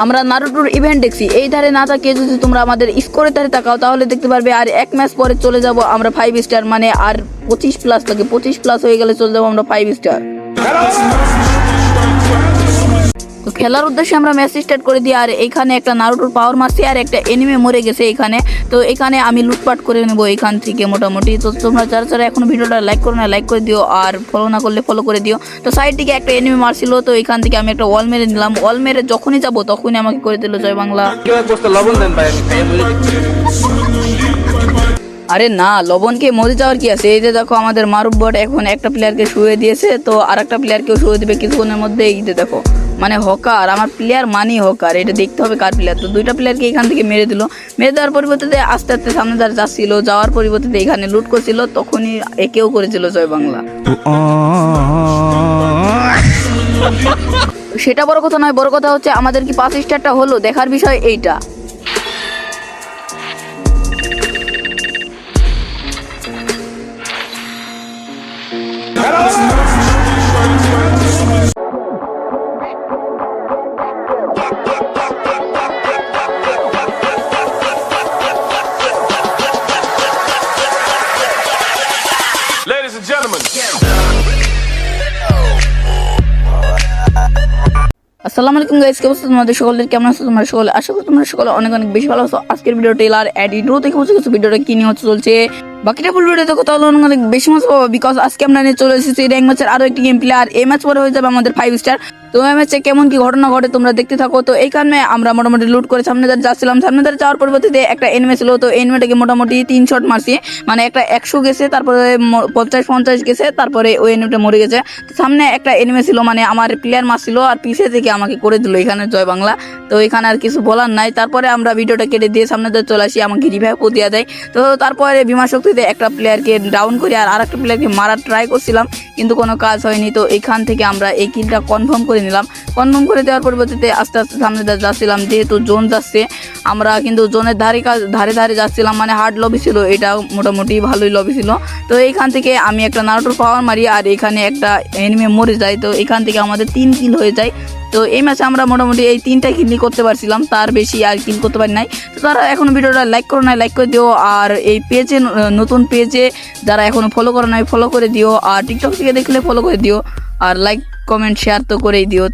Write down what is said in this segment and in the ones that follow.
আমরা নারুটোর ইভেন্ট দেখছি, এই ধারে না তাকিয়ে যদি তোমরা আমাদের স্কোরের ধারে তাকাও তাহলে দেখতে পারবে আর এক ম্যাচ পরে চলে যাব আমরা 5 স্টার, মানে আর 25 প্লাস লাগে, 25 প্লাস হয়ে গেলে চলে যাবো আমরা 5 স্টার। তো খেলার উদ্দেশ্যে আমরা ম্যাচ স্টার্ট করে দিই। আর এখানে একটা নারুটোর পাওয়ার মারছি আর একটা এনিমে মরে গেছে এখানে। তো এখানে আমি লুটপাট করে নেবো এখান থেকে মোটামুটি। তো তোমরা যারা এখন ভিডিওটা লাইক করো না, লাইক করে দিও, আর ফলো না করলে ফলো করে দিও। তো সাইড থেকে একটা এনিমে মারছিল, তো এখান থেকে আমি একটা ওয়াল মেরে নিলাম। ওয়াল মেরে যখনই যাবো তখনই আমাকে করে দিল জয় বাংলা। আরে না, লবণকে মরে যাওয়ার কি আছে? এই যে দেখো আমাদের মারুফ বট এখন একটা প্লেয়ারকে শুয়ে দিয়েছে, তো আর একটা প্লেয়ারকেও শুয়ে দিবে কিছুক্ষণের মধ্যে। এই যে দেখো মানে হকার, আমার প্লেয়ার মানি হকার, এটা দেখতে হবে কার প্লেয়ার। তো দুইটা প্লেয়ারকে এখান থেকে মেরে দিল। মেরে দেওয়ার পরিবর্তে আস্তে আস্তে সামনে দ্বার যাচ্ছিল, যাওয়ার পরিবর্তে এখানে লুট করছিল, তখনই একেও করেছিল জয় বাংলা। সেটা বড় কথা নয়, বড় কথা হচ্ছে আমাদের কি 5 স্টারটা হলো, দেখার বিষয় এইটা। Ladies and gentlemen. আসসালামু আলাইকুম গাইস, কেমন আছো তোমাদের সকলের? কেমন আছো তোমরা সকলে? আশা করি তোমরা সকলে অনেক অনেক বেশি ভালো আছো। আজকের ভিডিও টেলার এডিটও দেখে বুঝে গেছো ভিডিওটা কি নিয়ে চলছে। বাকিটা ফুল ভিডিও দেখো তাহলে অনেক বেশি মজা পাবো, বিকজ আজকে আমরা নিয়ে চলে এসেছি র্যাঙ্ক ম্যাচের আরো একটি গেম প্লে। আর এই ম্যাচ পরে হয়ে যাবে আমাদের 5 স্টার। তো এই ম্যাচে কেমন কি ঘটনা ঘটে তোমরা দেখতে থাকো। তো এইখানে আমরা মোটামুটি লুট করে সামনে ধারে যাচ্ছিলাম। সামনে ধারে যাওয়ার পরিবর্তে একটা এনিমে ছিল, তো এনিমেটাকে মোটামুটি 3 শট মারছি, মানে একটা 100 গেছে, তারপরে 50 গেছে, তারপরে ওই এনিমেটা মরে গেছে। তো সামনে একটা এনিমে ছিল, মানে আমার প্লেয়ার মারছিল আর পিছে থেকে আমাকে করে দিল এখানে জয় বাংলা। তো এখানে আর কিছু বলার নাই। তারপরে আমরা ভিডিওটা কেটে দিয়ে সামনে ধারে চলে আসি, আমাকে রিভাইভও দিয়ে দেয়। তো তারপরে বিমা শক্তিতে একটা প্লেয়ারকে ডাউন করে আর একটা প্লেয়ারকে মারার ট্রাই করছিলাম, কিন্তু কোনো কাজ হয়নি। তো এখান থেকে আমরা এই কিলটা কনফার্ম করে নিলাম। কনফার্ম করে দেওয়ার পরিবর্তে আস্তে আস্তে সামনে যাচ্ছিলাম, যেহেতু জোন যাচ্ছে, আমরা কিন্তু জোনের ধারে ধারে যাচ্ছিলাম, মানে হার্ড লবি ছিল, এটা মোটামুটি ভালোই লবি ছিল। তো এইখান থেকে আমি একটা নারুটোর পাওয়ার মারি আর এখানে একটা এনিমে মরে যায়। তো এখান থেকে আমাদের 3 কিল হয়ে যায়। তো এই ম্যাচে আমরা মোটামুটি এই 3টা কিল করতে পারছিলাম, তার বেশি আর কিল করতে পারি নাই। তো তারা এখন ভিডিওটা লাইক করো না, লাইক করে দিও। আর এই পেজে নতুন পেজে যারা এখনো ফলো করো নাই ফলো করে দিও, আর টিকটক থেকে দেখলে ফলো করে দিও, আর লাইক কমেন্ট শেয়ার তো করেই দিও।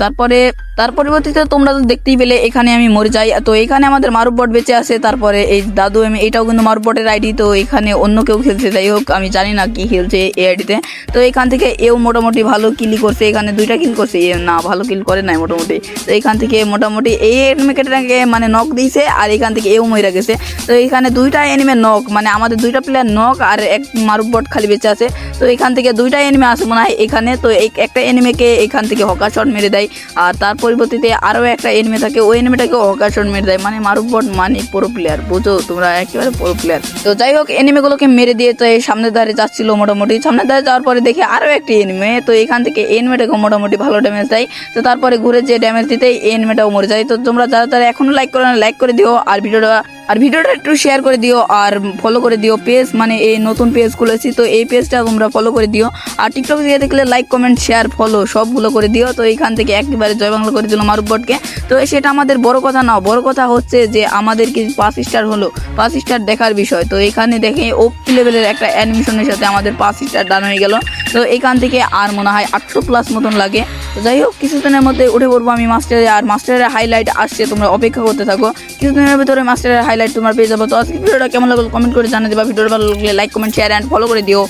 তার পরিবর্তিতে তোমরা তো দেখতেই পেলে এখানে আমি মরে যাই। তো এখানে আমাদের মারুফ বট বেঁচে আছে, তারপরে এই দাদু এটাও কিন্তু মারুফ বটের আইডি। তো এখানে অন্য কেউ খেলছে, যাই হোক আমি জানি না কি খেলছে এই আইডিতে। তো এখান থেকে এও মোটামুটি ভালো কিলই করছে, এখানে 2টা কিল করছে, না ভালো কিল করে নাই মোটামুটি। তো এখান থেকে মোটামুটি এই এনিমেটাকে মানে নক দিয়েছে আর এখান থেকে এও মরে গেছে। তো এখানে 2টা এনিমে নক, মানে আমাদের 2টা প্লেয়ার নক আর এক মারুফ বট খালি বেঁচে আছে। তো এখান থেকে 2টা এনিমে আছে মনে হয় এখানে। তো একটা এনিমেকে এখান থেকে হকার শট মেরে দেয়, আর তার পরিবর্তিতে আরও একটা এনিমে থাকে, ওই এনিমেটাকে হকার শট মেরে দেয়। মানে মারুফ বট মানে পুরো প্লেয়ার, বুঝো তোমরা, একেবারে পুরো প্লেয়ার। তো যাই হোক এনিমেগুলোকে মেরে দিয়ে তো এই সামনের ধারে যাচ্ছিল, মোটামুটি সামনের ধারে যাওয়ার পরে দেখে আরও একটি এনিমে। তো এখান থেকে এনিমেটাকে মোটামুটি ভালো ড্যামেজ দেয়। তো তারপরে ঘুরে যে ড্যামেজ দিতে এনিমেটাও মরে যায়। তো তোমরা যারা এখনো লাইক করো না, লাইক করে দিও, আর ভিডিওটা একটু শেয়ার করে দিও, আর ফলো করে দিও পেজ, মানে এই নতুন পেজ খুলেছি, তো এই পেজটা তোমরা ফলো করে দিও। আর টিকটক দিয়ে দেখলে লাইক কমেন্ট শেয়ার ফলো সবগুলো করে দিও। তো এইখান থেকে একেবারে জয় বাংলা করে দিল মারুফ বটকে। তো সেটা আমাদের বড় কথা না, বড় কথা হচ্ছে যে আমাদের কি 5 স্টার হলো, 5 স্টার দেখার বিষয়। তো এখানে দেখে ওপি লেভেলের একটা অ্যানিমেশনের সাথে আমাদের 5 স্টার ডান হয়ে গেল। তো এখান থেকে আর মনে হয় 800 প্লাস মতন লাগে। তো যাই হোক কিছুদিনের মধ্যে উঠে পড়বো আমি মাস্টারে, আর মাস্টারের হাইলাইট আসছে, তোমরা অপেক্ষা করতে থাকো। কিছুদিনের ভিতরে মাস্টারের হাইলাইট তোমরা পেয়ে যাবো। তো আজকে ভিডিওটা কেমন লাগলো কমেন্ট করে জানিয়ে দেবা। ভিডিওটা ভালো লাগলে like comment share and follow করে দিও।